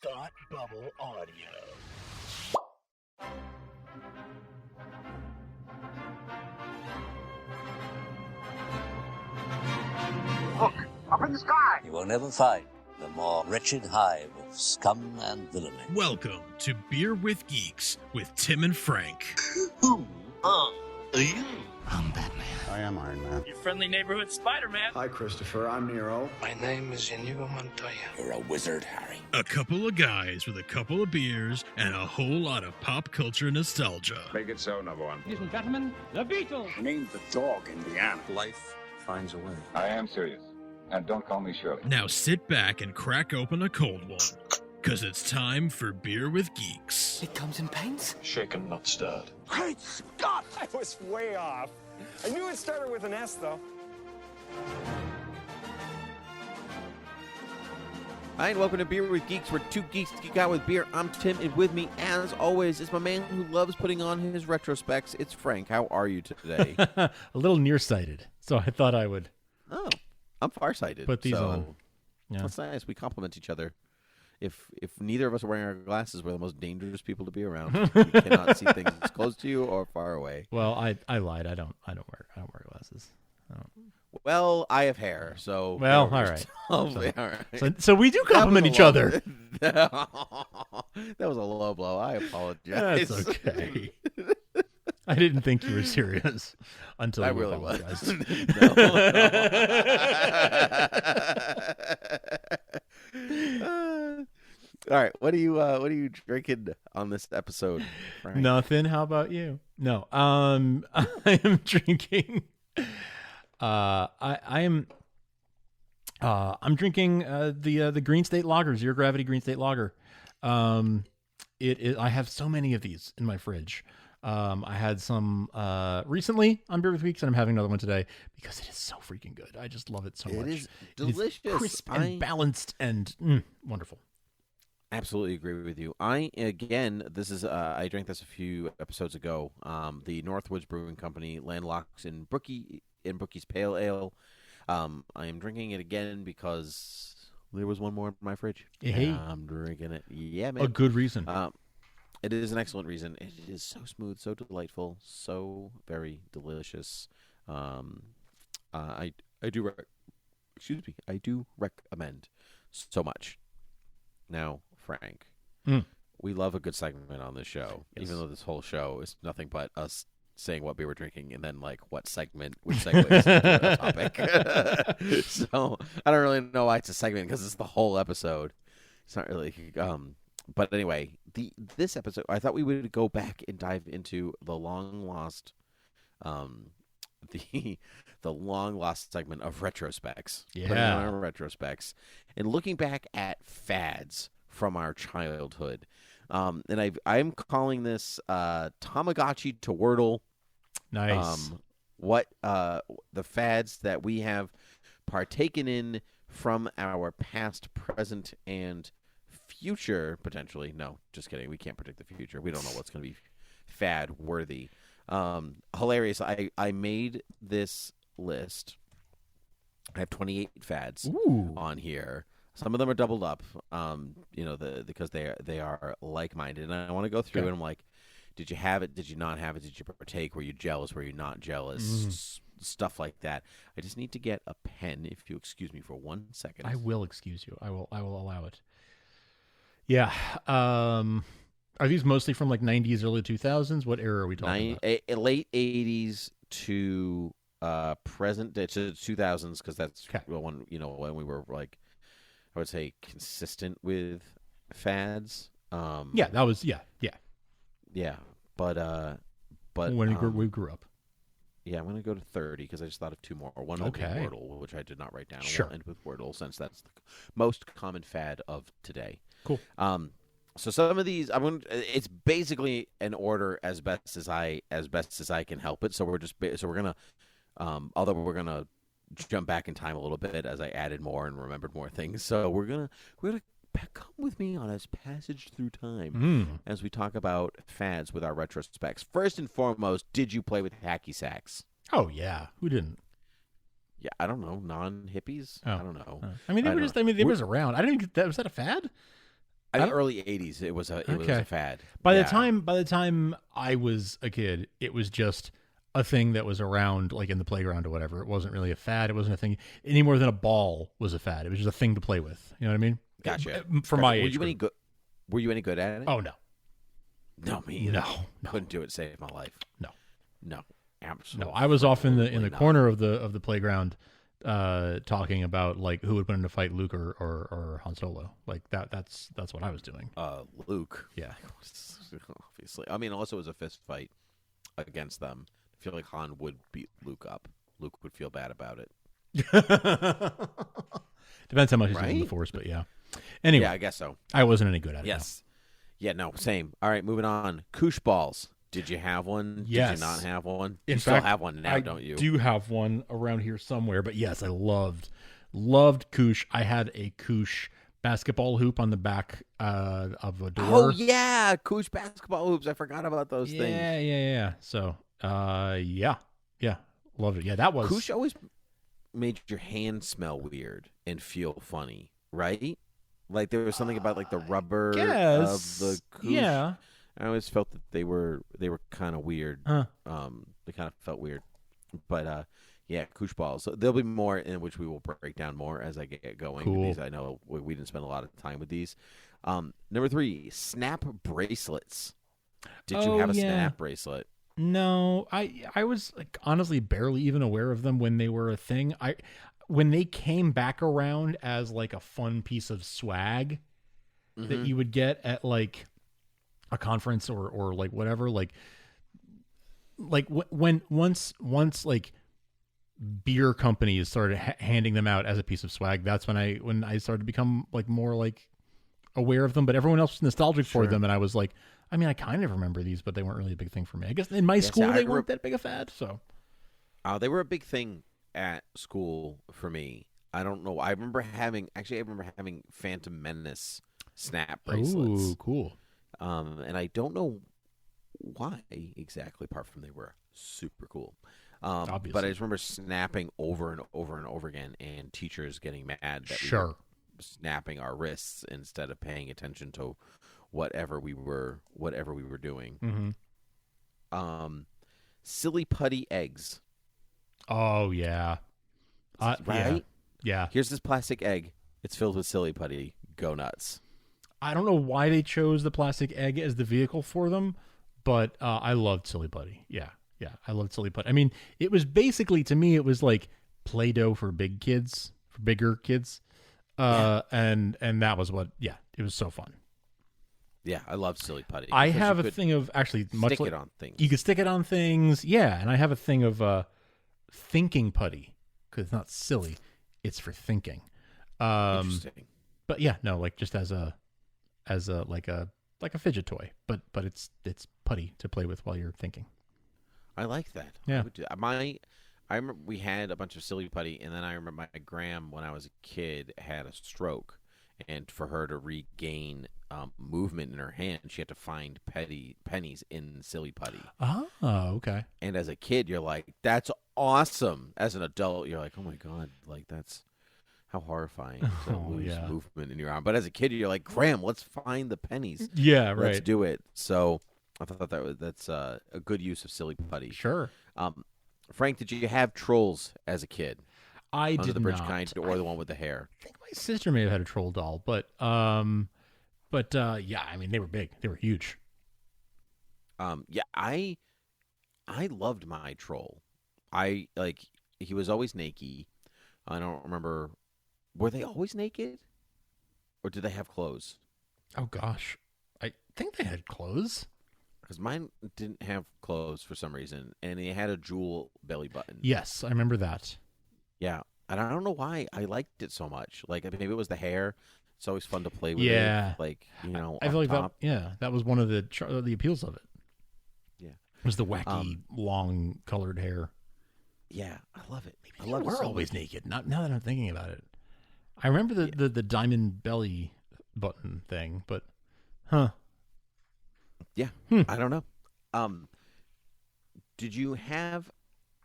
Thought Bubble Audio. Look, up in the sky! You will never find the more wretched hive of scum and villainy. Welcome to Beer With Geeks with Tim and Frank. Who are you? I'm Batman. I am Iron Man. Your friendly neighborhood Spider-Man. Hi, Christopher. I'm Nero. My name is Inigo Montoya. You're a wizard, Harry. A couple of guys with a couple of beers and a whole lot of pop culture nostalgia. Make it so, number one. Ladies and gentlemen, the Beatles. Name the dog, Indiana. Life finds a way. I am serious. And don't call me Shirley. Now sit back and crack open a cold one, because it's time for Beer With Geeks. It comes in pints? Shaken, not stirred. Great Scott! I was way off. I knew it started with an S, though. Hi, and welcome to Beer With Geeks, where two geeks geek out with beer. I'm Tim, and with me, as always, is my man who loves putting on his retrospects. It's Frank. How are you today? A little nearsighted, so I thought I would. Oh, I'm farsighted. Put these on. Yeah. That's nice. We compliment each other. If neither of us are wearing our glasses, we're the most dangerous people to be around. You cannot see things close to you or far away. Well, I lied. I don't wear glasses. Well, I have hair, so well, all right. All right. So we do compliment each other. That was a low blow. I apologize. That's okay. I didn't think you were serious until I you really apologized. All right, what are you drinking on this episode, Frank? Nothing. How about you? No. I am drinking. I'm drinking the Green State Lager, Zero Gravity Green State Lager. I have so many of these in my fridge. I had some recently on Beer With Weeks, and I'm having another one today because it is so freaking good. I just love it so much. It is delicious. It is crisp and balanced and wonderful. Absolutely agree with you. I drank this a few episodes ago. The Northwoods Brewing Company, Landlocks in Brookies Pale Ale. I am drinking it again because there was one more in my fridge. Hey. I'm drinking it. Yeah, man. A good reason. It is an excellent reason. It is so smooth, so delightful, so very delicious. I do recommend so much. Now, Frank, we love a good segment on this show, even though this whole show is nothing but us saying what beer we're drinking and then like which segues into the topic. So I don't really know why it's a segment because it's the whole episode. It's not really. But anyway, this episode, I thought we would go back and dive into the long lost, the long lost segment of retrospects. Yeah, putting on our retrospects and looking back at fads from our childhood. And I'm calling this Tamagotchi to Wordle. Nice. What the fads that we have partaken in from our past, present, and future, potentially. No, just kidding. We can't predict the future. We don't know what's going to be fad worthy. Hilarious. I made this list. I have 28 fads on here. Some of them are doubled up, because they are like-minded. And I want to go through and I'm like, did you have it? Did you not have it? Did you partake? Were you jealous? Were you not jealous? Stuff like that. I just need to get a pen, if you excuse me for 1 second. I will excuse you. I will allow it. Yeah. Are these mostly from like 90s, early 2000s? What era are we talking about? Late 80s to present to 2000s, because that's when we were like, I would say, consistent with fads. That was but when we grew up. Yeah, I'm going to go to 30 because I just thought of two more. One would be Wordle, which I did not write down. Sure. We'll end with Wordle since that's the most common fad of today. Cool. So some of these, it's basically an order as best as I can help it. So we're gonna, although we're gonna jump back in time a little bit as I added more and remembered more things. So we're gonna come with me on a passage through time as we talk about fads with our retrospects. First and foremost, did you play with hacky sacks? Oh yeah, who didn't? Yeah, I don't know, non-hippies. I don't know. I mean, they were around. I didn't even get that. Was that a fad? Early 80s, it was a fad. By the time I was a kid, it was just a thing that was around, like in the playground or whatever. It wasn't really a fad. It wasn't a thing any more than a ball was a fad. It was just a thing to play with. You know what I mean? Gotcha. For my age. Were you any good at it? Oh no. No, me either. No. Couldn't do it to save my life. No, absolutely. No, I was off in the corner of the playground, talking about like who would win in a fight, Luke or Han Solo. Like that's what I was doing. Luke. Yeah. Obviously. I mean, unless it was a fist fight against them, I feel like Han would beat Luke up. Luke would feel bad about it. Depends how much he's using the Force, but yeah. Anyway, yeah, I guess so. I wasn't any good at it. Yes. Yeah, no, same. All right, moving on. Koosh balls. Did you have one? Yes. Did you not have one? In you fact, still have one now, don't you? I do have one around here somewhere, but yes, I loved Koosh. I had a Koosh basketball hoop on the back of a door. Oh, yeah, Koosh basketball hoops. I forgot about those things. Yeah. So, yeah, loved it. Yeah, that was... Koosh always made your hand smell weird and feel funny, right? Like there was something about like the rubber of the Koosh. Yeah. I always felt that they were kind of weird. They kind of felt weird. But yeah, Koosh balls. So there'll be more in which we will break down more as I get going. Cool. These I know we didn't spend a lot of time with these. Number 3, snap bracelets. Did you have a snap bracelet? No, I was like honestly barely even aware of them when they were a thing. When they came back around as like a fun piece of swag that you would get at like a conference or like whatever, like when once like beer companies started handing them out as a piece of swag, that's when I started to become like more like aware of them. But everyone else was nostalgic for them, and I was like, I mean, I kind of remember these, but they weren't really a big thing for me. I guess in my school they weren't that big a fad. So they were a big thing at school for me. I don't know. I remember having Phantom Menace snap bracelets. Ooh, cool. And I don't know why exactly, apart from they were super cool. Obviously. But I just remember snapping over and over and over again, and teachers getting mad that we were snapping our wrists instead of paying attention to whatever we were doing. Silly putty eggs. Oh yeah. Right? Yeah. Here's this plastic egg. It's filled with silly putty. Go nuts. I don't know why they chose the plastic egg as the vehicle for them, but I loved silly putty. Yeah. I loved silly putty. I mean, it was basically, to me, it was like Play-Doh for bigger kids. And that was what, it was so fun. Yeah, I love silly putty. I have a thing of actually stick it on things. You could stick it on things, yeah. And I have a thing of thinking putty, because it's not silly, it's for thinking. Interesting. But yeah, no, like just as a like a fidget toy, but it's putty to play with while you're thinking. I like that. Yeah. I remember we had a bunch of silly putty, and then I remember my gram when I was a kid had a stroke, and for her to regain movement in her hand, she had to find pennies in silly putty. Oh, okay. And as a kid, you're like, "That's awesome." As an adult, you're like, "Oh my god, like that's how horrifying to lose movement in your arm." But as a kid, you're like, "Graham, let's find the pennies. Yeah, right. Let's do it." So I thought that's a good use of silly putty. Sure. Frank, did you have trolls as a kid? I Under did the bridge not. kind, or the one with the hair? I think my sister may have had a troll doll, but yeah, I mean they were big, they were huge. Yeah, I loved my troll. He was always naked. I don't remember. Were they always naked, or did they have clothes? Oh gosh, I think they had clothes. Because mine didn't have clothes for some reason, and he had a jewel belly button. Yes, I remember that. Yeah, and I don't know why I liked it so much. Like maybe it was the hair. It's always fun to play with. Yeah, it. Like I feel like that. Yeah, that was one of the appeals of it. Yeah, it was the wacky long colored hair. Yeah, I love it. Maybe they were always naked. Now that I'm thinking about it, I remember the diamond belly button thing, but yeah, I don't know. Did you have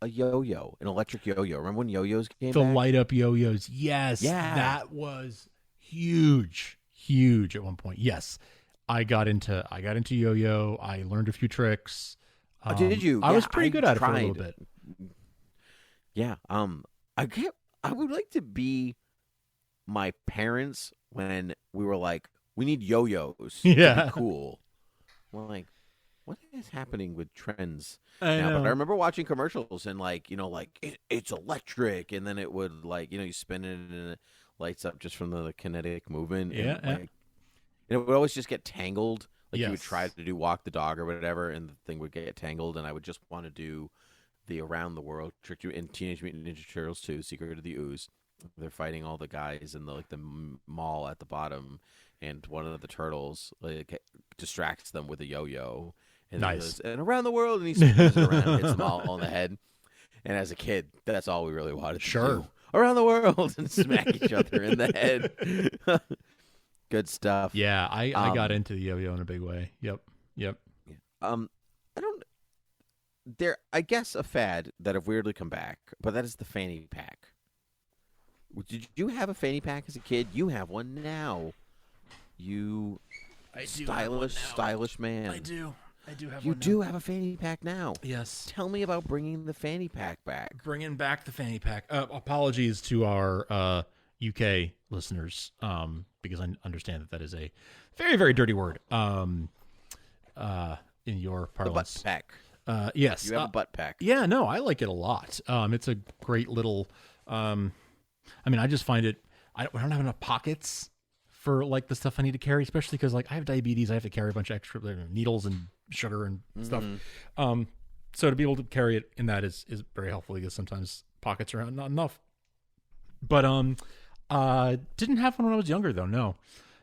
a yo-yo, an electric yo-yo? Remember when yo-yos came back? The light up yo-yos? Yes, yeah, that was huge. huge at one point. Yes, I got into yo-yo. I learned a few tricks. Did you? I was pretty good at it for a little bit. Yeah. I would like to be my parents when we were like, we need yo-yos. Yeah. To be cool. We're like, what is happening with trends I now? know. But I remember watching commercials and it's electric, and then it would you spin it and it lights up just from the kinetic movement. Yeah. And, it would always just get tangled. You would Yes. try to do walk the dog or whatever, and the thing would get tangled, and I would just want to do the around the world trick in Teenage Mutant Ninja Turtles 2, Secret of the Ooze. They're fighting all the guys in the mall at the bottom, and one of the turtles distracts them with a yo-yo. And Nice. he goes, and around the world, and he spins it around and hits them all on the head. And as a kid, that's all we really wanted to do. Around the world and smack each other in the head. Good stuff. Yeah, I got into the yo-yo in a big way. Yep. I guess a fad that have weirdly come back, but that is the fanny pack. Did you have a fanny pack as a kid? You have one now. You stylish man. I do have You one do now. have a fanny pack now. Yes. Tell me about bringing the fanny pack back. Bringing back the fanny pack. Apologies to our UK listeners, because I understand that is a very, very dirty word in your parlance. The butt pack. Yes. You have a butt pack. Yeah, no, I like it a lot. It's a great little. I just find it. I don't have enough pockets for like the stuff I need to carry, especially because like I have diabetes. I have to carry a bunch of extra needles and sugar and stuff. So to be able to carry it in that is very helpful because sometimes pockets are not enough. But didn't have one when I was younger though.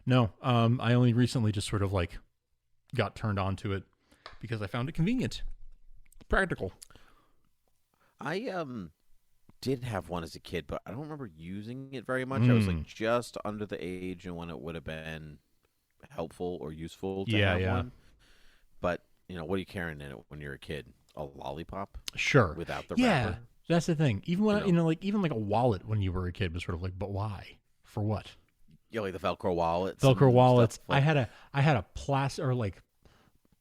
No. I only recently just sort of like got turned on to it because I found it convenient, practical. I did have one as a kid, but I don't remember using it very much. I was like just under the age and when it would have been helpful or useful to have one. But what are you carrying in it when you're a kid? A lollipop? Sure. Without the yeah, wrapper? That's the thing. Even when even like a wallet when you were a kid was sort of like, but why? For what? Yeah, like the Velcro wallets. Velcro wallets. Like... I had a plastic or like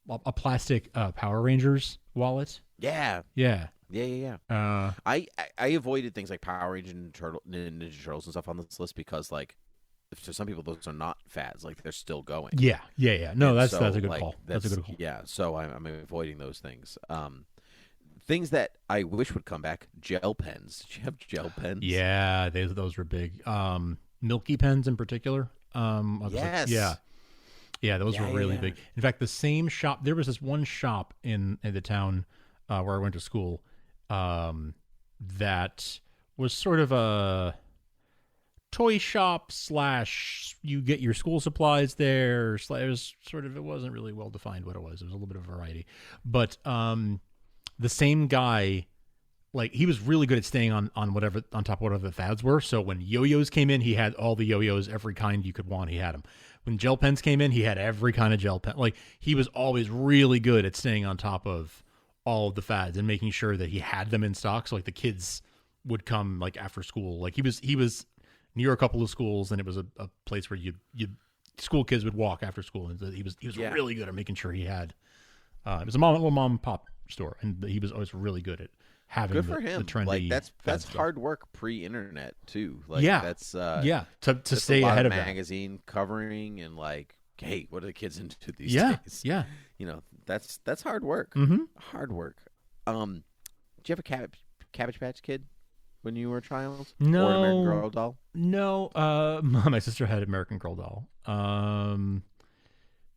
a plastic Power Rangers wallet. Yeah. Yeah. I avoided things like Power Rangers and Ninja Turtles and stuff on this list because like for some people those are not fads, like they're still going. Yeah. No, and that's a good like, call. That's a good call. Yeah, so I'm avoiding those things. Things that I wish would come back: gel pens. Do you have gel pens? Yeah, those were big. Milky pens in particular. Yes. Yeah, those were really big. In fact, the same shop. There was this one shop in the town where I went to school. That was sort of a toy shop / you get your school supplies there. It was it wasn't really well defined what it was. It was a little bit of variety, but the same guy, like he was really good at staying on top of whatever the fads were. So when yo-yos came in, he had all the yo-yos, every kind you could want. He had them. When gel pens came in, he had every kind of gel pen. Like he was always really good at staying on top of all of the fads and making sure that he had them in stock. So like the kids would come like after school. Like he was near a couple of schools, and it was a place where you school kids would walk after school, and he was really good at making sure he had. It was a little mom and pop store, and he was always really good at having good for him. The trendy. Like that's stuff. hard work pre-internet too. Like that's to stay ahead of magazine covering and like, hey, what are the kids into these days? Yeah. That's hard work. Mm-hmm. Hard work. Did you have a Cabbage Patch Kid when you were a child? No. Or an American Girl doll? No. My sister had American Girl doll.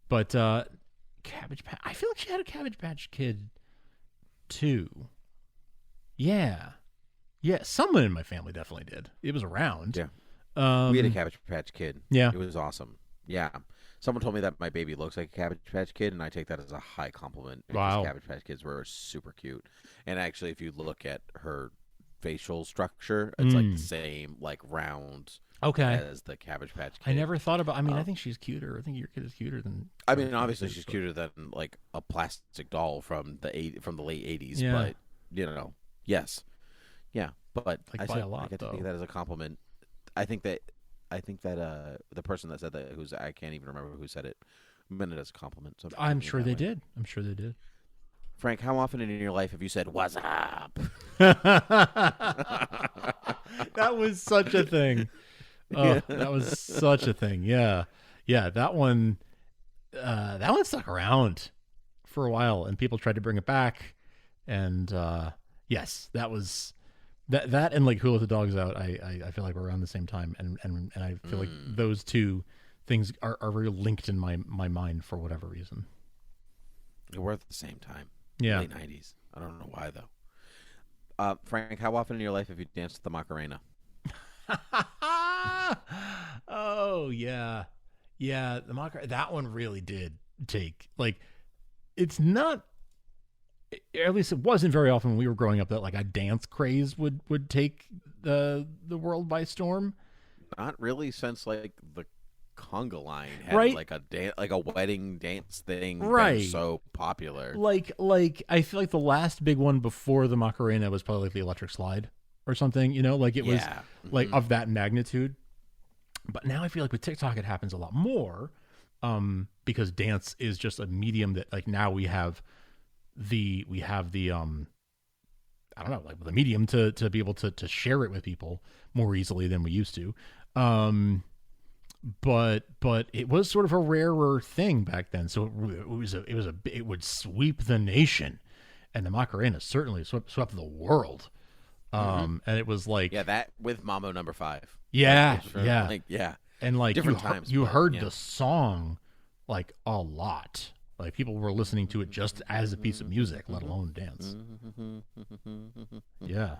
But Cabbage Patch. I feel like she had a Cabbage Patch Kid too. Yeah. Someone in my family definitely did. It was around. Yeah. We had a Cabbage Patch Kid. Yeah. It was awesome. Yeah. Someone told me that my baby looks like a Cabbage Patch Kid, and I take that as a high compliment. Wow. Cabbage Patch Kids were super cute. And actually, if you look at her facial structure, it's like the same, like round as the Cabbage Patch Kid. I never thought about, I think she's cuter. I think your kid is cuter than. I mean, obviously she's cuter than like a plastic doll from the late 80s, but yes. Yeah, but like by a lot, I get to though. take that as a compliment. I think that I think that the person that said that, I can't even remember who said it, meant it as a compliment. So I'm sure they did. I'm sure they did. Frank, how often in your life have you said "What's up"? That was such a thing. Oh, that was such a thing. Yeah, that one stuck around for a while, and people tried to bring it back. And yes, that was that and like Who Let the Dogs Out. I feel like we're around the same time, and I feel like those two things are very linked in my mind for whatever reason. They were at the same time. Yeah, late 90s. I don't know why though. Frank, how often in your life have you danced the Macarena? Oh yeah, the Macarena. That one really did take, like, it's not, at least it wasn't very often when we were growing up that like a dance craze would take the world by storm. Not really, since like the conga line had right? like a wedding dance thing, right? Been so popular. Like I feel like the last big one before the Macarena was probably like the electric slide or something. You know, like it was like of that magnitude. But now I feel like with TikTok it happens a lot more, because dance is just a medium that like now we have the I don't know, like the medium to be able to share it with people more easily than we used to. But it was sort of a rarer thing back then, so it would sweep the nation, and the Macarena certainly swept the world. And it was like that with Mambo Number 5. Yeah, and like different times. You heard the song like a lot. Like people were listening to it just as a piece of music, let alone dance. Yeah.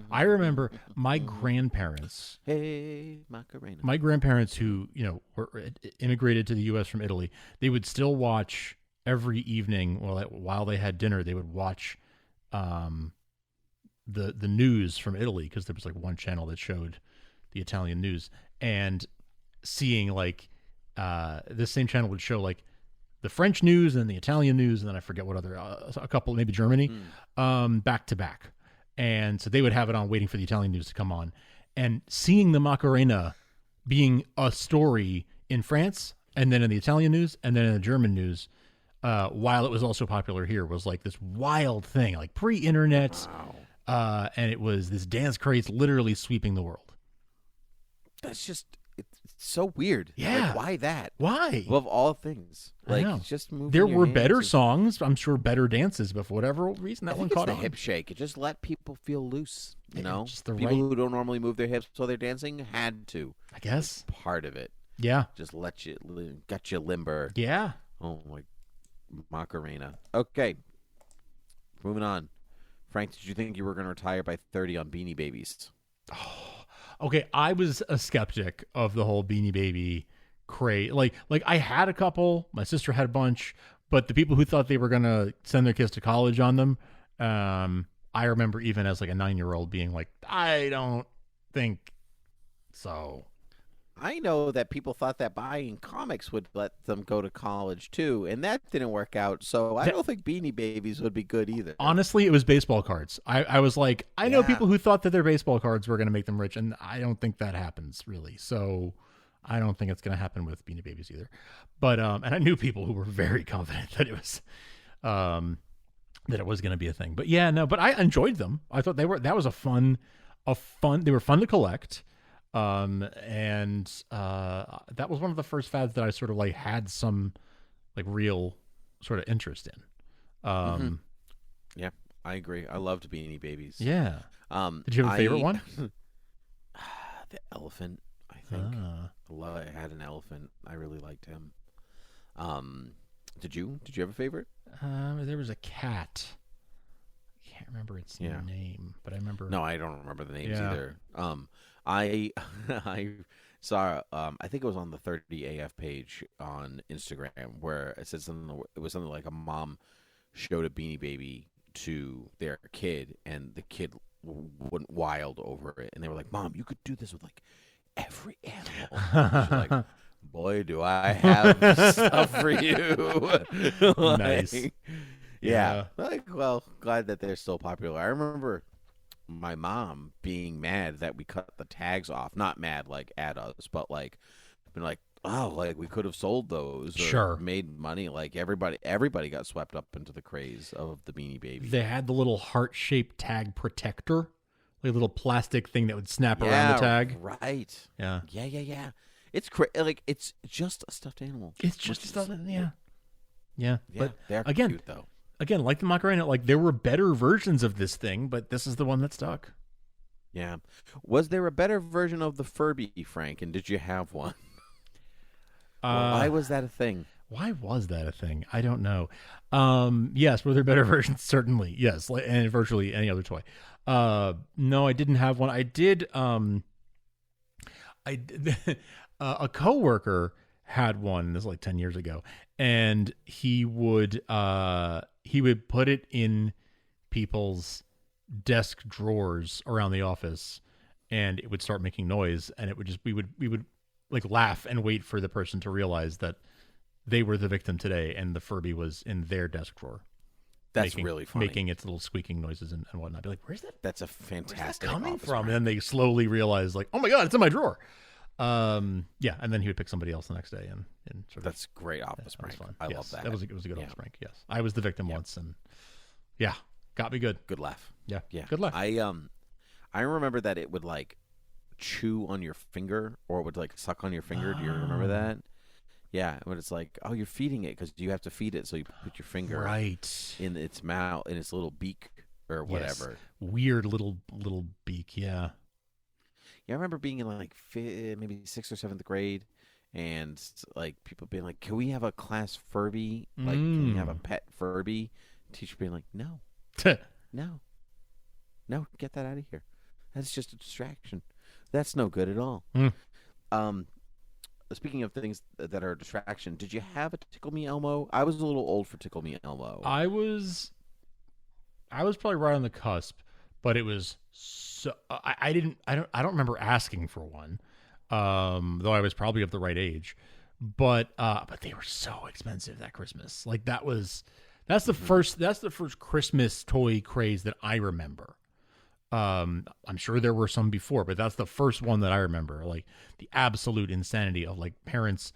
I remember my grandparents. Hey, Macarena. My grandparents, who were immigrated to the U.S. from Italy, they would still watch every evening while they had dinner. They would watch the news from Italy, because there was like one channel that showed the Italian news, and seeing like this same channel would show like the French news and the Italian news, and then I forget what other a couple, maybe Germany, back to back. And so they would have it on waiting for the Italian news to come on, and seeing the Macarena being a story in France and then in the Italian news and then in the German news, while it was also popular here, was like this wild thing, like pre-internet. Wow. And it was this dance craze literally sweeping the world. That's just, it's so weird. Yeah. Like, why that? Why? Above all things. Like, I know. just moving there your were hands better and- songs, I'm sure, better dances, but for whatever reason, that I one think caught it's on. the hip shake. It just let people feel loose. You know, just the people right- who don't normally move their hips while they're dancing had to. I guess. Part of it. Yeah. Just got you limber. Yeah. Oh my, Macarena. Okay. Moving on. Frank, did you think you were going to retire by 30 on Beanie Babies? Okay, I was a skeptic of the whole Beanie Baby craze. Like I had a couple, my sister had a bunch, but the people who thought they were gonna send their kids to college on them, I remember even as like a 9-year-old being like, I don't think so. I know that people thought that buying comics would let them go to college too, and that didn't work out. So I don't think Beanie Babies would be good either. Honestly, it was baseball cards. I was like, I know Yeah. people who thought that their baseball cards were going to make them rich, and I don't think that happens really. So I don't think it's going to happen with Beanie Babies either. But and I knew people who were very confident that it was going to be a thing. But yeah, no. But I enjoyed them. I thought they were fun. They were fun to collect. And that was one of the first fads that I sort of like had some like real sort of interest in. Yeah, I agree. I loved Beanie Babies. Yeah. Did you have a favorite one? The elephant, I think. I had an elephant. I really liked him. Did you have a favorite? There was a cat. I can't remember its name, but I remember. No, I don't remember the names either. I saw I think it was on the 30 AF page on Instagram where it said it was something like a mom showed a Beanie Baby to their kid, and the kid went wild over it, and they were like, "Mom, you could do this with like every animal." She's like, "Boy, do I have stuff for you." Like, Nice. yeah. Like, well, glad that they're still popular. I remember my mom being mad that we cut the tags off. Not mad like at us, but like been like, oh, like we could have sold those or Sure. made money. Like everybody got swept up into the craze of the Beanie Baby. They had the little heart-shaped tag protector, like a little plastic thing that would snap around the tag. Right. Yeah. Yeah. It's like it's just a stuffed animal. It's just stuff. Yeah. Yeah. But they're again, cute though. Again, like the Macarena, like there were better versions of this thing, but this is the one that stuck. Yeah. Was there a better version of the Furby, Frank? And did you have one? Why was that a thing? Why was that a thing? I don't know. Yes, were there better versions? Certainly, yes, and virtually any other toy. No, I didn't have one. I did. A coworker had one. This was like 10 years ago, and he would put it in people's desk drawers around the office, and it would start making noise, and it would just we would like laugh and wait for the person to realize that they were the victim today, and the Furby was in their desk drawer. That's really funny. Making its little squeaking noises and whatnot. Be like, where's that? That's a fantastic. Where's that coming office from? prank. And then they slowly realize, like, oh my god, it's in my drawer. Yeah, and then he would pick somebody else the next day, and sort of. That's great office prank. I love that. It was a good office prank. Yes, I was the victim once, and yeah, got me good. Good laugh. Yeah, good laugh. I remember that it would like chew on your finger or it would like suck on your finger. Do you remember that? Yeah, when it's like, oh, you're feeding it because you have to feed it, so you put your finger in its mouth, in its little beak or whatever. Yes. Weird little beak. Yeah. Yeah, I remember being in like maybe 6th or 7th grade, and like people being like, "Can we have a class Furby? Like, can we have a pet Furby?" Teacher being like, "No, no, get that out of here. That's just a distraction. That's no good at all." Speaking of things that are a distraction, did you have a Tickle Me Elmo? I was a little old for Tickle Me Elmo. I was probably right on the cusp, but it was so I don't remember asking for one, though I was probably of the right age, but they were so expensive that Christmas. Like that's the first Christmas toy craze that I remember. I'm sure there were some before, but that's the first one that I remember. Like the absolute insanity of like parents,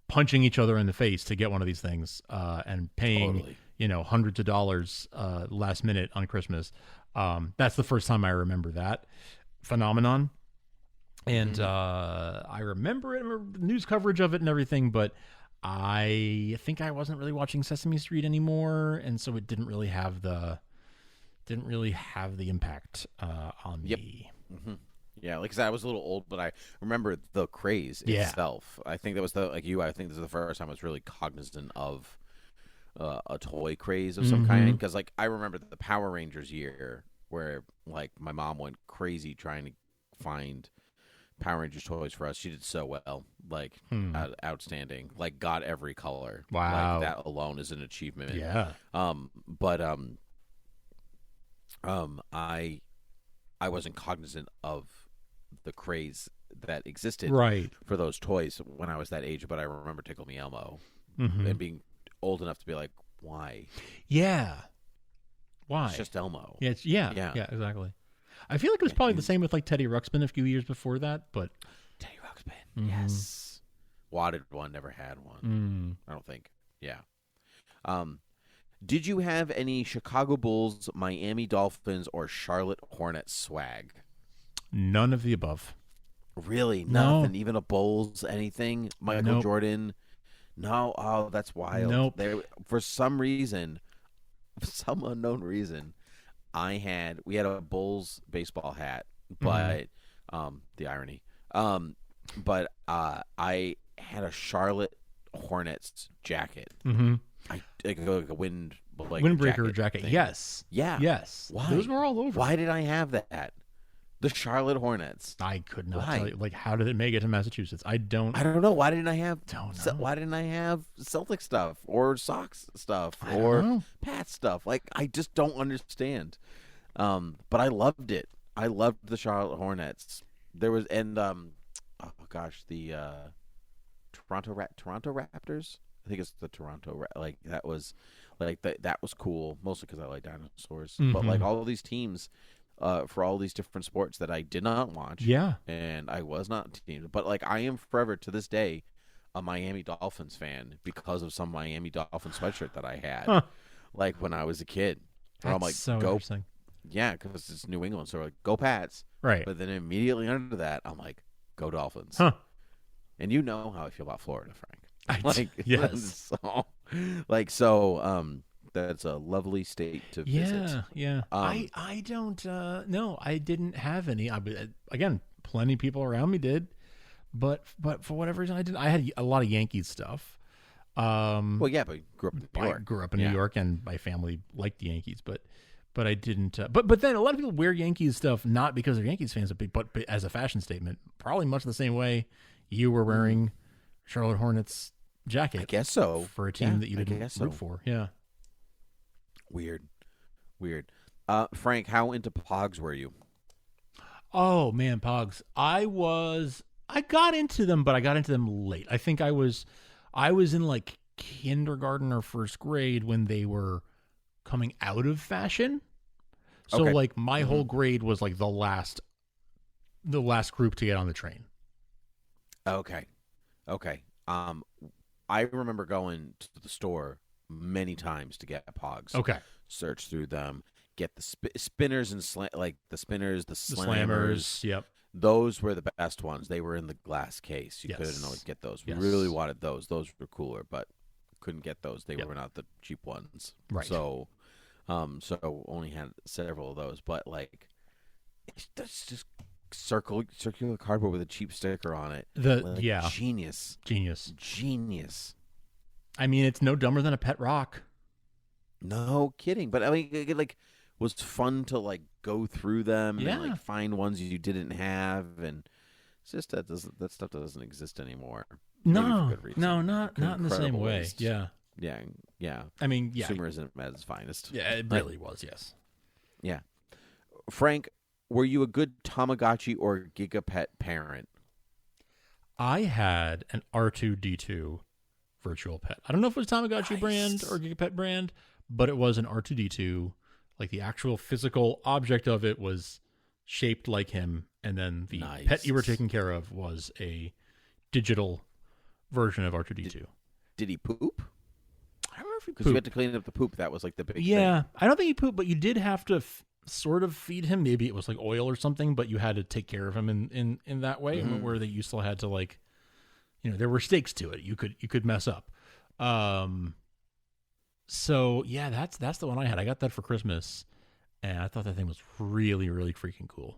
punching each other in the face to get one of these things, and paying, hundreds of dollars, last minute on Christmas. That's the first time I remember that phenomenon. And, I remember it, news coverage of it and everything, but I think I wasn't really watching Sesame Street anymore. And so it didn't really have the impact on me. Mm-hmm. Yeah, like I said, I was a little old, but I remember the craze itself. I think that was I think this is the first time I was really cognizant of a toy craze of some kind. Because like I remember the Power Rangers year where like my mom went crazy trying to find Power Rangers toys for us. She did so well, like outstanding. Like got every color. Wow, like, that alone is an achievement. Yeah. I wasn't cognizant of the craze that existed for those toys when I was that age, but I remember Tickle Me Elmo and being old enough to be like, why? Yeah. Why? It's just Elmo. Yeah, yeah, exactly. I feel like it was probably the same with like Teddy Ruxpin a few years before that, but Teddy Ruxpin, yes. Wadded one, never had one. I don't think. Yeah. Did you have any Chicago Bulls, Miami Dolphins, or Charlotte Hornets swag? None of the above. Really? No. Nothing? Even a Bulls, anything? Michael Jordan? No? Oh, that's wild. Nope. For some reason, for some unknown reason, we had a Bulls baseball hat, but the irony. But I had a Charlotte Hornets jacket. Like a windbreaker jacket. Yes. Yeah. Yes. Why? Those were all over. Why did I have that? The Charlotte Hornets. I could not tell you. Like, how did it make it to Massachusetts? I don't know. Why didn't I have? Don't know. Why didn't I have Celtic stuff or Sox stuff I or don't know. Pat stuff? Like, I just don't understand. But I loved it. I loved the Charlotte Hornets. There was the Toronto Raptors. I think it's the Toronto. Like that was that was cool, mostly because I like dinosaurs. Mm-hmm. But like all of these teams, for all these different sports that I did not watch. Yeah. And I was not team, but like I am forever to this day a Miami Dolphins fan because of some Miami Dolphins sweatshirt that I had, like when I was a kid. Where I'm like, so go, interesting. yeah, because it's New England, so we're like, go Pats, Right? But then immediately under that, I'm like, go Dolphins. Huh. And you know how I feel about Florida, Frank. Yes. So that's a lovely state to visit. Yeah. I don't no, I didn't have any. Again, plenty of people around me did, but for whatever reason I didn't. I had a lot of Yankees stuff. Well, yeah, but you grew up in New York. I grew up in New York, and my family liked the Yankees, but I didn't. But then a lot of people wear Yankees stuff not because they're Yankees fans, but as a fashion statement. Probably much the same way you were wearing Charlotte Hornets jacket. I guess so. For a team that you didn't root for. Yeah. Weird. Frank, how into Pogs were you? Oh man, Pogs. I got into them, but I got into them late. I think I was in like kindergarten or first grade when they were coming out of fashion. So like my whole grade was like the last group to get on the train. Okay. I remember going to the store many times to get Pogs. Okay. Search through them, get the spinners and the spinners, the slammers. Yep. Those were the best ones. They were in the glass case. You couldn't always get those. We really wanted those. Those were cooler, but couldn't get those. They were not the cheap ones. Right. So only had several of those. But like, that's just circular cardboard with a cheap sticker on it. Genius. I mean, it's no dumber than a pet rock. No kidding. But I mean, it like was fun to like go through them and like find ones you didn't have, and it's just that stuff doesn't exist anymore. No, not in the same way. Waste. Yeah. I mean, consumerism at its finest. Yeah, it really was. Yes. Yeah. Frank, were you a good Tamagotchi or Gigapet parent? I had an R2D2 virtual pet. I don't know if it was Tamagotchi brand or Gigapet brand, but it was an R2D2. Like the actual physical object of it was shaped like him, and then the pet you were taking care of was a digital version of R2D2. Did he poop? I don't know if he pooped. Because you had to clean up the poop. That was like the big thing. Yeah, I don't think he pooped, but you did have to sort of feed him. Maybe it was like oil or something, but you had to take care of him in that way, where that you still had to like, there were stakes to it. You could mess up. So yeah, that's the one I had. I got that for Christmas, and I thought that thing was really, really freaking cool.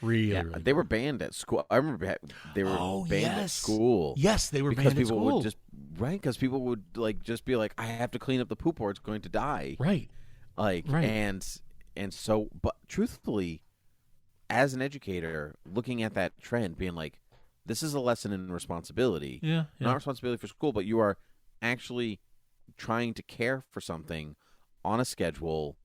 Really, they were banned at school. I remember they were banned at school. Yes, they were banned at school. Because people would like just be like, I have to clean up the poop or it's going to die. Right. And so, but truthfully, as an educator, looking at that trend, being like, this is a lesson in responsibility. Yeah. Not responsibility for school, but you are actually trying to care for something on a schedule,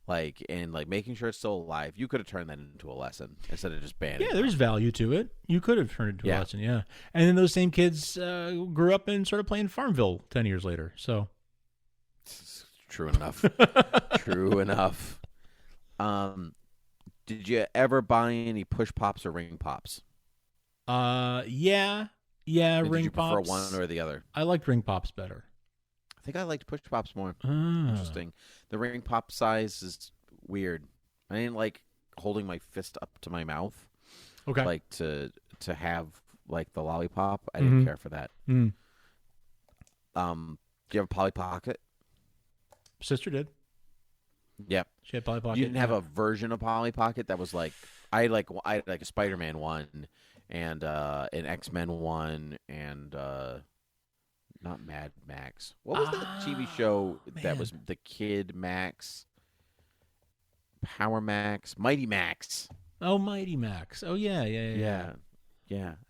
and making sure it's still alive. You could have turned that into a lesson instead of just banning. Yeah, there's value to it. You could have turned it into a lesson. Yeah, and then those same kids grew up and started playing Farmville 10 years later. So true enough. True enough. Did you ever buy any push pops or ring pops? Yeah, ring did you pops. prefer one or the other? I liked ring pops better. I think I liked push pops more. Interesting. The ring pop size is weird. I didn't like holding my fist up to my mouth. Okay. Like to have like the lollipop. I didn't care for that. Mm. Do you have a Polly Pocket? Sister did. Yep. She had Polly Pocket. You didn't have a version of Polly Pocket that was like I had like a Spider-Man one and an X-Men one and not Mad Max. What was that TV show that was the Kid Max? Power Max? Mighty Max. Oh, Mighty Max. Oh, yeah. I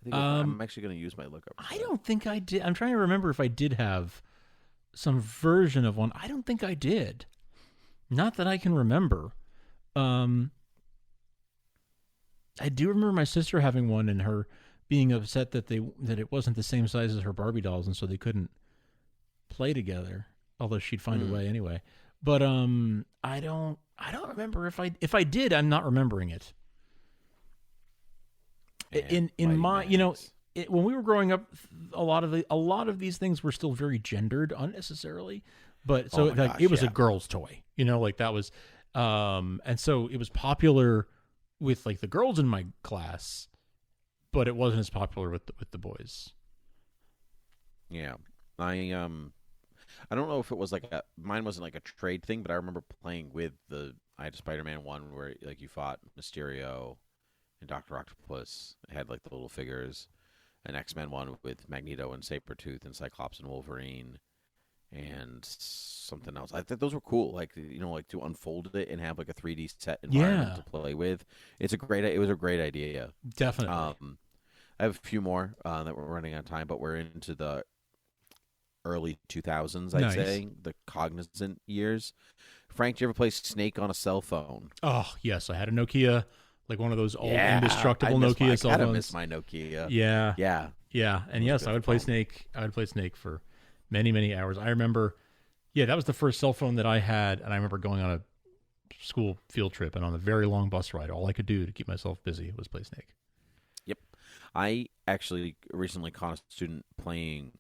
think I'm actually going to use my lookup. I don't think I did. I'm trying to remember if I did have some version of one. I don't think I did. Not that I can remember. I do remember my sister having one and her being upset that it wasn't the same size as her Barbie dolls, and so they couldn't play together, although she'd find a way anyway. But I don't remember if I did. I'm not remembering it. And In my Max. when we were growing up, a lot of these things were still very gendered unnecessarily. But so it was a girl's toy, like that was, and so it was popular with like the girls in my class, but it wasn't as popular with the boys. Yeah, I don't know if it was mine wasn't like a trade thing, but I remember playing with I had a Spider-Man one where like you fought Mysterio and Dr. Octopus. It had like the little figures. An X-Men one with Magneto and Sabretooth and Cyclops and Wolverine and something else. I think those were cool. Like, like to unfold it and have like a 3D set environment to play with. It was a great idea. Definitely. I have a few more that we're running out of time, but we're into the early 2000s, I'd say, the cognizant years. Frank, did you ever play Snake on a cell phone? Oh, yes. I had a Nokia, like one of those old indestructible Nokia cell phones. I miss my Nokia. Yeah. Yeah. Yeah. And yes, I would play Snake. I would play Snake for many, many hours. I remember, that was the first cell phone that I had. And I remember going on a school field trip, and on a very long bus ride, all I could do to keep myself busy was play Snake. Yep. I actually recently caught a student playing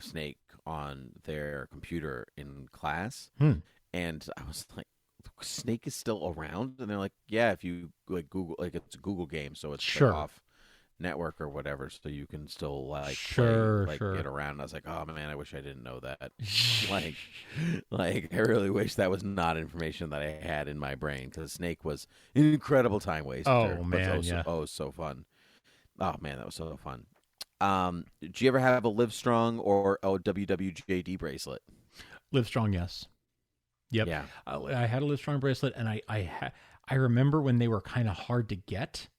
Snake on their computer in class. And I was like, Snake is still around? And they're like, yeah, if you like Google, like it's a Google game, so it's off network or whatever, so you can still like get around. And I was like, oh man, I wish I didn't know that. like I really wish that was not information that I had in my brain, because Snake was an incredible time waster. Oh man, so fun. Oh man, that was so fun. Did you ever have a Livestrong or a WWJD bracelet? Livestrong, yes. Yep. Yeah. I had a Livestrong bracelet, and I remember when they were kind of hard to get,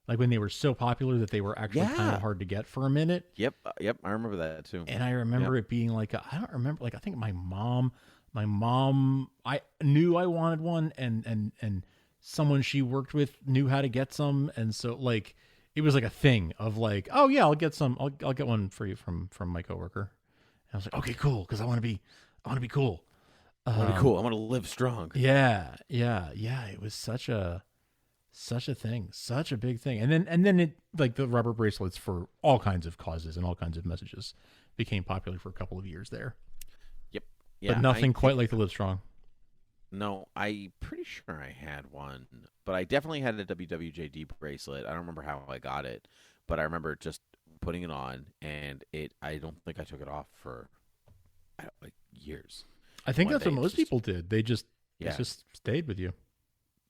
like when they were so popular that they were actually kind of hard to get for a minute. Yep. I remember that too. And I remember it being like, I don't remember, like I think my mom, I knew I wanted one, and someone she worked with knew how to get some, and so like it was like a thing of like, oh yeah, I'll get some, I'll get one for you from my coworker. And I was like, okay, cool, because I want to be cool. I want to be cool. I want to live strong. Yeah. It was such a thing, such a big thing. And then it, like the rubber bracelets for all kinds of causes and all kinds of messages became popular for a couple of years there. Yep. Yeah, but nothing quite like the Livestrong. No, I'm pretty sure I had one, but I definitely had a WWJD bracelet. I don't remember how I got it, but I remember just putting it on, and I don't think I took it off for like years. I think that's what most people did. They just stayed with you.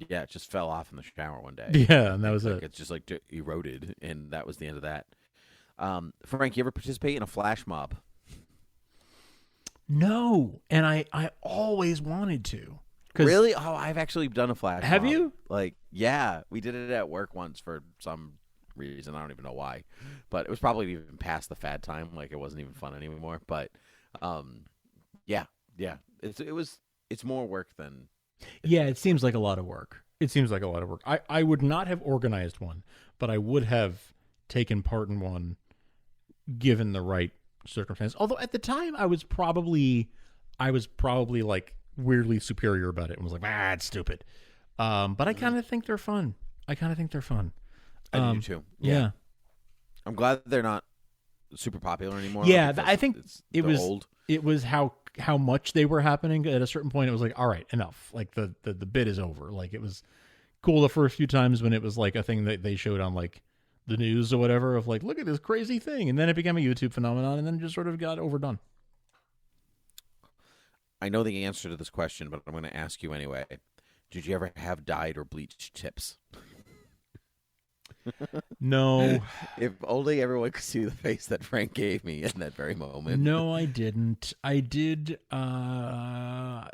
Yeah, it just fell off in the shower one day. Yeah, and that was it. It's just like eroded, and that was the end of that. Frank, you ever participate in a flash mob? No, and I always wanted to. Really? Oh, I've actually done a flash mob. Have you? Like, yeah, we did it at work once for some reason. I don't even know why. But it was probably even past the fad time. Like, it wasn't even fun anymore. But, yeah. It's more work than. Yeah, it seems like a lot of work. I would not have organized one, but I would have taken part in one given the right circumstance. Although at the time I was probably like weirdly superior about it and was like, it's stupid. But I kind of think they're fun. I I do too. Yeah. I'm glad they're not super popular anymore. Yeah, I think it was old. It was how much they were happening. At a certain point, it was like, all right, enough. Like the bit is over. Like it was cool the first few times when it was like a thing that they showed on like the news or whatever of like, look at this crazy thing. And then it became a YouTube phenomenon, and then just sort of got overdone. I know the answer to this question, but I'm going to ask you anyway. Did you ever have dyed or bleached tips? No. If only everyone could see the face that Frank gave me in that very moment. No, I didn't. I did, around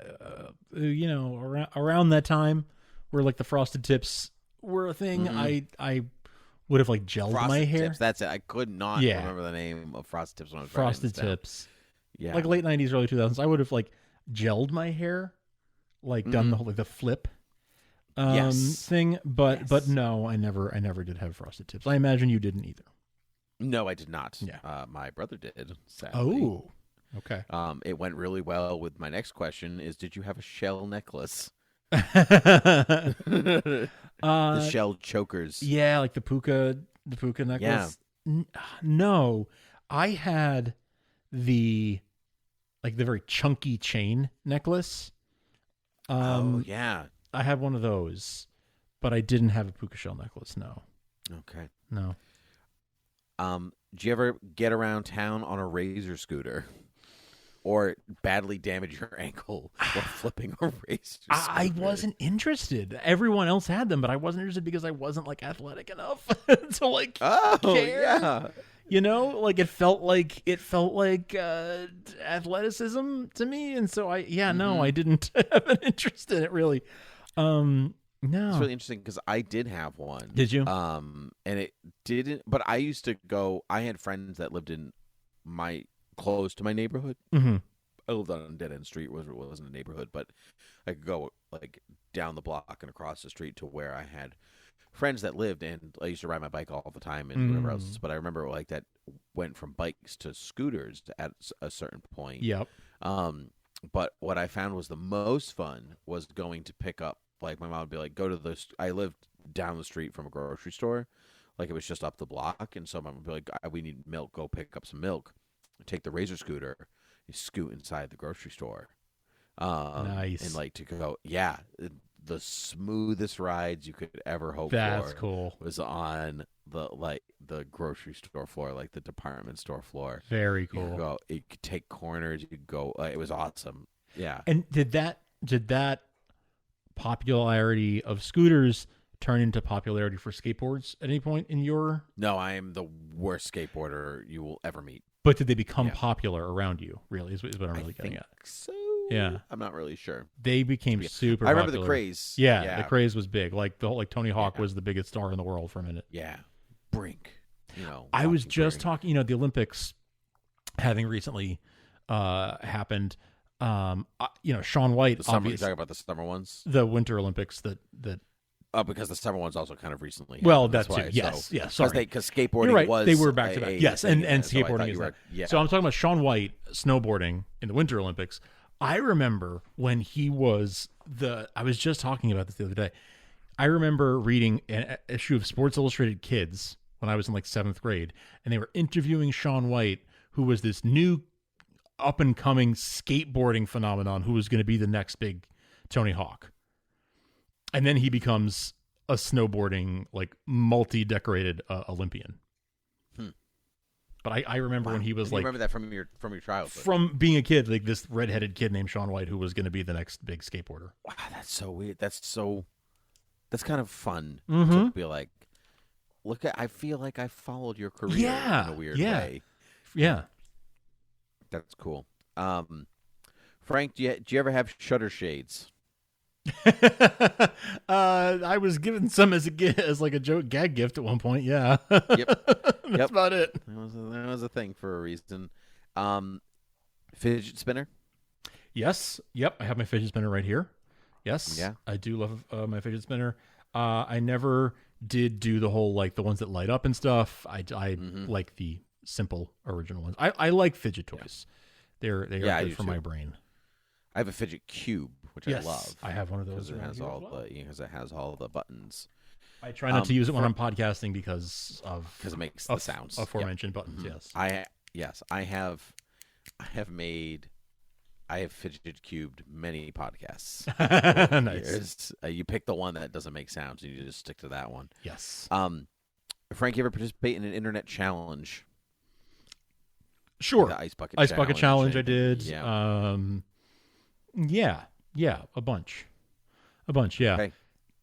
that time where like the frosted tips were a thing, I would have like gelled frosted my hair. Tips, that's it. I could not remember the name of frosted tips when I was frosted tips. Yeah. Like late 90s, early 2000s. I would have like gelled my hair, like done the whole, like the flip thing, but no, I never did have frosted tips. I imagine you didn't either. No, I did not. Yeah. My brother did, sadly. Oh. Okay. It went really well with my next question is, did you have a shell necklace? The shell chokers. Yeah, like the puka necklace. Yeah. No, I had the very chunky chain necklace. Yeah. I had one of those, but I didn't have a puka shell necklace. No. Okay. No. Do you ever get around town on a razor scooter? Or badly damage your ankle while flipping a razor scooter? I wasn't interested. Everyone else had them, but I wasn't interested because I wasn't like athletic enough to care. Yeah. You know, like it felt like athleticism to me, and so I didn't have an interest in it really. No, it's really interesting because I did have one. Did you? And it didn't. But I used to go. I had friends that lived in close to my neighborhood. Mm-hmm. I lived on a dead end street. It wasn't a neighborhood, but I could go like down the block and across the street to where I had friends that lived, and I used to ride my bike all the time and whatever else. But I remember like that went from bikes to scooters at a certain point. Yep. But what I found was the most fun was going to pick up. Like my mom would be like, go to the. I lived down the street from a grocery store, like it was just up the block, and so mom would be like, we need milk. Go pick up some milk. Take the razor scooter, you scoot inside the grocery store. Nice. And like to go, the smoothest rides you could ever hope That's for. Cool. Was on the grocery store floor, like the department store floor. Very cool. You could take corners. You could go. It was awesome. Yeah. And did that popularity of scooters turn into popularity for skateboards at any point in your? No, I am the worst skateboarder you will ever meet. But did they become popular around you? Really, is what I'm really getting at. So yeah, I'm not really sure. They became super. I remember popular. the craze. Yeah, the craze was big. Like Tony Hawk was the biggest star in the world for a minute. Yeah, Brink. I was just talking. The Olympics having recently happened. Sean White. The summer, you talking about the summer ones? The Winter Olympics that. Because the summer one's also kind of recently. Well, that's too. Yes, so, yes. Sorry, because skateboarding You're right. was they were back to back. Yes, and skateboarding is that. Yeah. So I'm talking about Sean White snowboarding in the Winter Olympics. I remember when he was I was just talking about this the other day. I remember reading an issue of Sports Illustrated Kids when I was in like 7th grade, and they were interviewing Sean White, who was this new up and coming skateboarding phenomenon who was going to be the next big Tony Hawk. And then he becomes a snowboarding, like multi-decorated Olympian. But I remember when he was like, remember that from your childhood, from being a kid, like this redheaded kid named Sean White who was going to be the next big skateboarder. Wow, that's so weird. That's kind of fun Mm-hmm. to be like, I feel like I followed your career in a weird way. Yeah, that's cool. Frank, do you ever have shutter shades? I was given some as like a joke gag gift at one point. Yeah. Yep. That's about it. That was a thing for a reason. Fidget spinner. Yes. Yep. I have my fidget spinner right here. Yes. Yeah. I do love my fidget spinner. I never did do the whole like the ones that light up and stuff. I like the simple original ones. I like fidget toys. Yeah. They are good for my brain. I have a fidget cube, which I love. I have one of those. Because it has all the buttons. I try not to use it when I'm podcasting because it makes the sounds. Aforementioned buttons. Mm-hmm. Yes. I have fidget cubed many podcasts. Nice. You pick the one that doesn't make sounds, and you just stick to that one. Yes. Frank, you ever participate in an internet challenge? Sure. Like the ice bucket challenge. I did. Yeah. Yeah. A bunch. Yeah. Okay.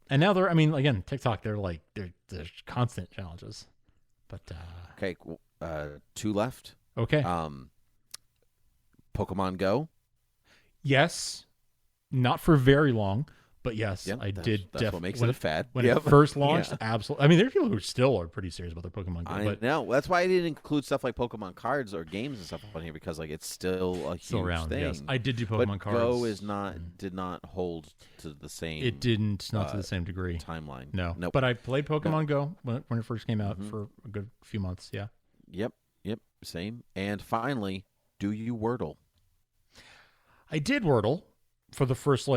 And now again, TikTok. They're constant challenges. But okay. 2 left. Okay. Pokemon Go. Yes. Not for very long. But yes, Yep, I did. That's what makes it a fad. When it first launched, absolutely. There are people who still are pretty serious about their Pokemon Go. I know. That's why I didn't include stuff like Pokemon cards or games and stuff on here because it's still a huge thing. Yes. I did do Pokemon cards. Go did not hold to the same. It didn't, not to the same degree. Timeline. No. Nope. But I played Pokemon Go when it first came out for a good few months. Yeah. Yep. Same. And finally, do you Wordle? I did Wordle for the first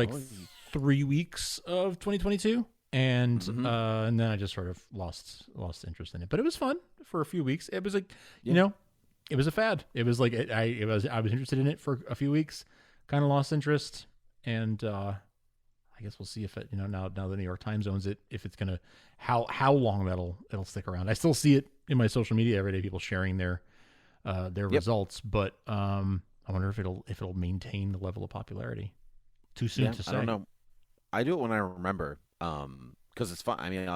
3 weeks of 2022, and then I just sort of lost interest in it. But it was fun for a few weeks. It was it was a fad. It was like I was interested in it for a few weeks, kind of lost interest, and I guess we'll see if it now the New York Times owns it, if it's gonna how long it'll stick around. I still see it in my social media every day, people sharing their results, but I wonder if it'll maintain the level of popularity. Too soon to say. I don't know. I do it when I remember, because it's fun. I mean,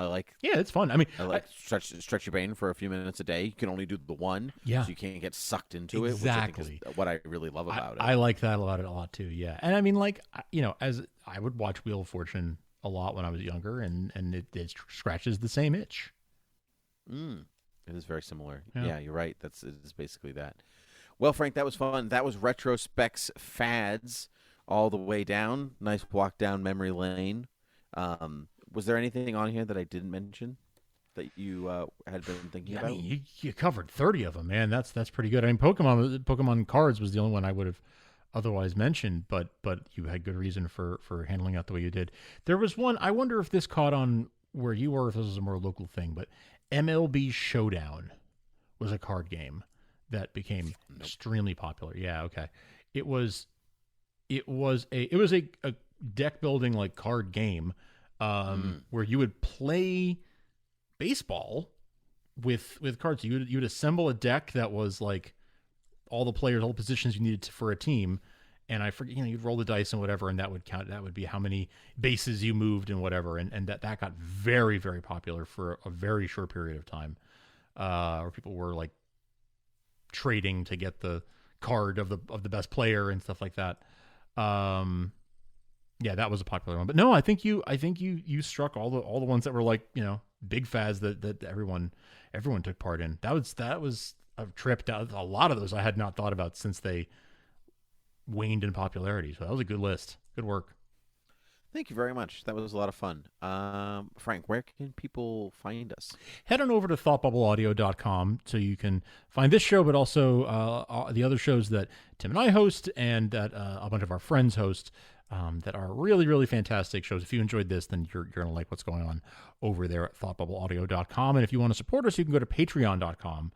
it's fun. I mean, stretch your brain for a few minutes a day. You can only do the one, so you can't get sucked into it. Which I think is what I really love about it. I like that a lot too. Yeah, and I mean, as I would watch Wheel of Fortune a lot when I was younger, and it scratches the same itch. It is very similar. Yeah, you're right. It's basically that. Well, Frank, that was fun. That was Retrospecs Fads all the way down. Nice walk down memory lane. Was there anything on here that I didn't mention that you had been thinking about? I mean, you covered 30 of them, man. That's pretty good. I mean, Pokemon cards was the only one I would have otherwise mentioned, but you had good reason for handling out the way you did. There was one, I wonder if this caught on where you were, if this was a more local thing, but MLB Showdown was a card game that became extremely popular. Yeah, okay. It was a deck building card game where you would play baseball with cards. You would assemble a deck that was all the players, all the positions you needed for a team, and I forget, you'd roll the dice and whatever, and that would count. That would be how many bases you moved and whatever, and that got very, very popular for a very short period of time, where people were trading to get the card of the best player and stuff like that. Yeah, that was a popular one. But no, I think you struck all the ones that were big fads that everyone took part in. That was a trip. A lot of those I had not thought about since they waned in popularity. So that was a good list. Good work. Thank you very much. That was a lot of fun. Frank, where can people find us? Head on over to thoughtbubbleaudio.com so you can find this show, but also the other shows that Tim and I host and that a bunch of our friends host that are really, really fantastic shows. If you enjoyed this, then you're going to like what's going on over there at thoughtbubbleaudio.com. And if you want to support us, you can go to patreon.com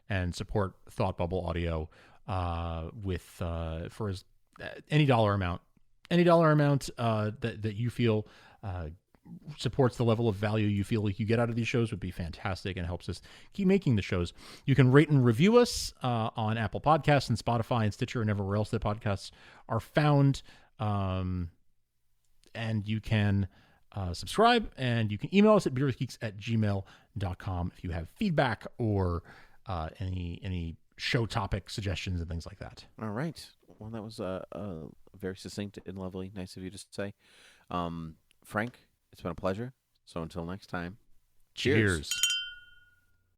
and support Thought Bubble Audio for any dollar amount. Any dollar amount that you feel supports the level of value you feel like you get out of these shows would be fantastic and helps us keep making the shows. You can rate and review us on Apple Podcasts and Spotify and Stitcher and everywhere else that podcasts are found. And you can subscribe, and you can email us at beerwithgeeks@gmail.com if you have feedback or any show topic suggestions and things like that. All right. Well, that was very succinct and lovely. Nice of you to say. Frank, it's been a pleasure. So until next time, cheers.